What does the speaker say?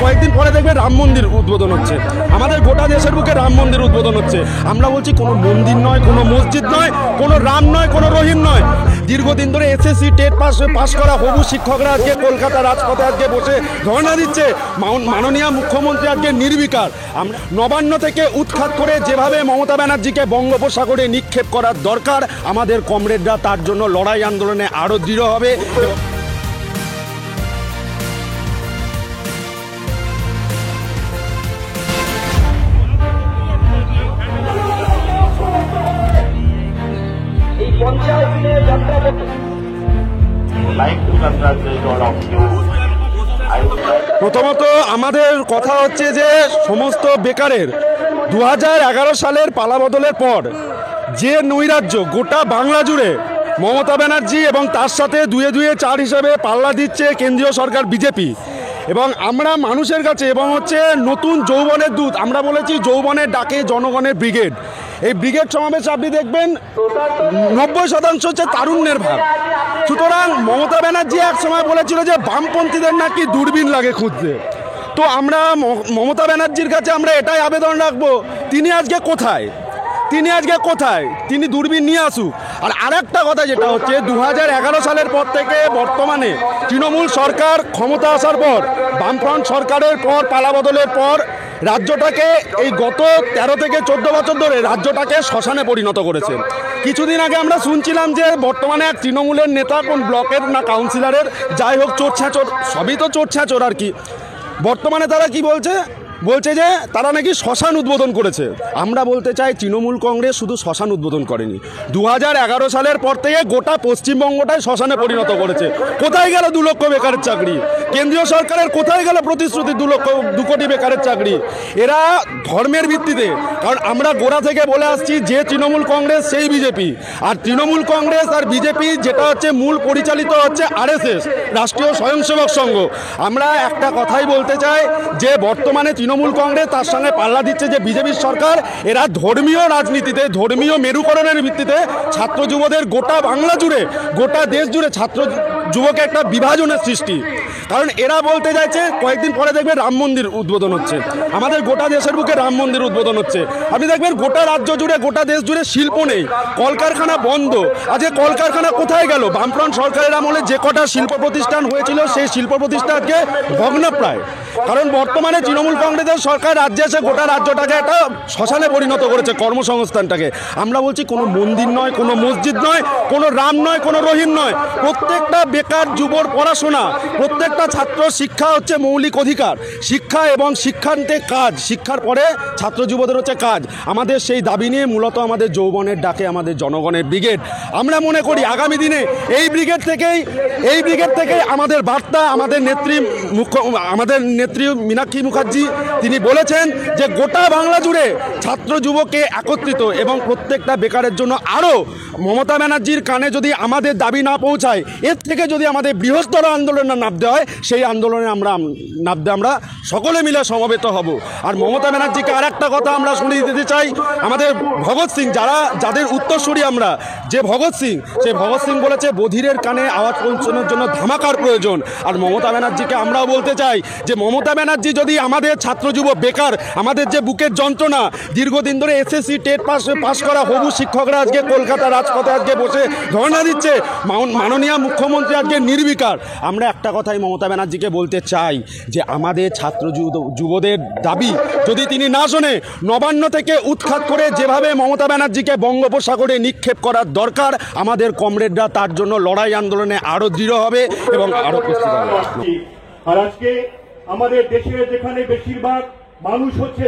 কয়েকদিন পরে দেখবে রাম মন্দির উদ্বোধন হচ্ছে, আমাদের গোটা দেশের বুকে রাম মন্দির উদ্বোধন হচ্ছে। আমরা বলছি কোনো মন্দির নয়, কোনো মসজিদ নয়, কোনো রাম নয়, কোনো রহিম নয়। দীর্ঘদিন ধরে এসএসসি টেট পাস করা হবু শিক্ষকরা আজকে কলকাতা রাজপথে আজকে বসে ধর্ণা দিচ্ছে। মাননীয় মুখ্যমন্ত্রী আজকে নির্বিকার। আমরা নবান্ন থেকে উৎখাত করে যেভাবে মমতা ব্যানার্জিকে বঙ্গোপসাগরে নিক্ষেপ করার দরকার, আমাদের কমরেডরা তার জন্য লড়াই আন্দোলনে আরও দৃঢ় হবে। প্রথমত আমাদের কথা হচ্ছে যে সমস্ত বেকারের 2011 সালের পালাবদলের পর যে নৈরাজ্য গোটা বাংলা জুড়ে মমতা ব্যানার্জি এবং তার সাথে দুয়ে দুয়ে চার হিসেবে পাল্লা দিচ্ছে কেন্দ্রীয় সরকার বিজেপি। এবং আমরা মানুষের কাছে এবং হচ্ছে নতুন যৌবনের দূত, আমরা বলেছি যৌবনের ডাকে জনগণের ব্রিগেড। এই ব্রিগেড সমাবেশ আপনি দেখবেন 90% হচ্ছে তারুণ্যের ভাগ। সুতরাং মমতা ব্যানার্জি এক সময় বলেছিল যে বামপন্থীদের নাকি দূরবীন লাগে খুঁজতে। তো আমরা মমতা ব্যানার্জির কাছে আমরা এটাই আবেদন রাখবো, তিনি আজকে কোথায়, তিনি দূরবীন নিয়ে আসুক। আর আরেকটা কথা যেটা হচ্ছে 2011 সালের পর থেকে বর্তমানে তৃণমূল সরকার ক্ষমতা আসার পর, বামফ্রন্ট সরকারের পর পালাবদলের পর রাজ্যটাকে এই গত 13 থেকে 14 বছর ধরে রাজ্যটাকে শ্মশানে পরিণত করেছে। কিছুদিন আগে আমরা শুনছিলাম যে বর্তমানে এক তৃণমূলের নেতা, কোন ব্লকের না কাউন্সিলরের, যাই হোক চোর ছ্যাঁচোর, সবই তো চোর ছ্যাঁচোর আর কি, বর্তমানে তারা কি বলছে যে তারা নাকি শ্মশান উদ্বোধন করেছে। আমরা বলতে চাই তৃণমূল কংগ্রেস শুধু শ্মশান উদ্বোধন করেনি, 2011 সালের পর থেকে গোটা পশ্চিমবঙ্গটাই শ্মশানে পরিণত করেছে। কোথায় গেল 2 লক্ষ বেকারের চাকরি? কেন্দ্রীয় সরকারের কোথায় গেল প্রতিশ্রুতি 2 কোটি বেকারের চাকরি? এরা ধর্মের ভিত্তিতে, কারণ আমরা গোড়া থেকে বলে আসছি যে তৃণমূল কংগ্রেস সেই বিজেপি, আর তৃণমূল কংগ্রেস আর বিজেপি যেটা হচ্ছে মূল পরিচালিত হচ্ছে RSS, রাষ্ট্রীয় স্বয়ংসেবক সংঘ। আমরা একটা কথাই বলতে চাই যে বর্তমানে তৃণমূল কংগ্রেস তার সঙ্গে পাল্লা দিচ্ছে যে বিজেপির সরকার, এরা ধর্মীয় রাজনীতিতে, ধর্মীয় মেরুকরণের ভিত্তিতে ছাত্র যুবদের গোটা বাংলা জুড়ে, গোটা দেশ জুড়ে ছাত্র যুবকে একটা বিভাজনের সৃষ্টি। কারণ এরা বলতে চাইছে কয়েকদিন পরে দেখবে রাম মন্দির উদ্বোধন হচ্ছে, আমাদের গোটা দেশের বুকে রাম মন্দির উদ্বোধন হচ্ছে। আপনি দেখবেন গোটা রাজ্য জুড়ে, গোটা দেশ জুড়ে শিল্প নেই, কলকারখানা বন্ধ। আজকে কলকারখানা কোথায় গেল? বামফ্রন্ট সরকারের আমলে যে কটা শিল্প প্রতিষ্ঠান হয়েছিল সেই শিল্প প্রতিষ্ঠানকে ভগ্নপ্রায়। কারণ বর্তমানে তৃণমূল কংগ্রেসের সরকার রাজ্যে এসে গোটা রাজ্যটাকে একটা শ্মশানে পরিণত করেছে, কর্মসংস্থানটাকে। আমরা বলছি কোনো মন্দির নয়, কোনো মসজিদ নয়, কোনো রাম নয়, কোনো রহিম নয়। প্রত্যেকটা বেকার যুবর পড়াশোনা, প্রত্যেকটা ছাত্র শিক্ষা হচ্ছে মৌলিক অধিকার। শিক্ষা এবং শিক্ষান্তে কাজ, শিক্ষার পরে ছাত্র যুবদের হচ্ছে কাজ। আমাদের সেই দাবি নিয়ে মূলত আমাদের যৌবনের ডাকে আমাদের জনগণের ব্রিগেড। আমরা মনে করি আগামী দিনে এই ব্রিগেড থেকেই আমাদের বার্তা, আমাদের নেত্রী মীনাক্ষী মুখার্জি তিনি বলেছেন যে গোটা বাংলা জুড়ে ছাত্র যুবকে একত্রিত এবং প্রত্যেকটা বেকারের জন্য আরও মমতা ব্যানার্জির কানে যদি আমাদের দাবি না পৌঁছায়, এর থেকে যদি আমাদের বৃহত্তর আন্দোলনে নামতে হয়, সেই আন্দোলনে আমরা সকলে মিলে সমবেত হব। আর মমতা ব্যানার্জিকে আর একটা কথা আমরা শুনিয়ে দিতে চাই, আমাদের ভগৎ সিং, যাদের উত্তরসূরি আমরা, যে ভগৎ সিং, সেই ভগৎ সিং বলেছে বধিরের কানে আওয়াজ পৌঁছানোর জন্য ধামাকার প্রয়োজন। আর মমতা ব্যানার্জিকে আমরাও বলতে চাই যে মমতা ব্যানার্জি যদি আমাদের ছাত্র যুব বেকার, আমাদের যে বুকের যন্ত্রণা, দীর্ঘদিন ধরে এসএসসি টেট পাস করা হবু শিক্ষকরা আজকে কলকাতা রাজপথে আজকে বসে ধর্ণা দিচ্ছে, মাননীয় মুখ্যমন্ত্রী আজকে নির্বিকার। আমরা একটা কথাই মমতা ব্যানার্জিকে বলতে চাই যে আমাদের ছাত্র যুবদের দাবি যদি তিনি না শোনে, নবান্ন থেকে উৎখাত করে যেভাবে মমতা ব্যানার্জিকে বঙ্গোপসাগরে নিক্ষেপ করার দরকার, আমাদের কমরেডরা তার জন্য লড়াই আন্দোলনে আরও দৃঢ় হবে এবং আরও প্রস্তুত হবে। আর আজকে আমাদের দেশে যেখানে বেশিরভাগ মানুষ হচ্ছে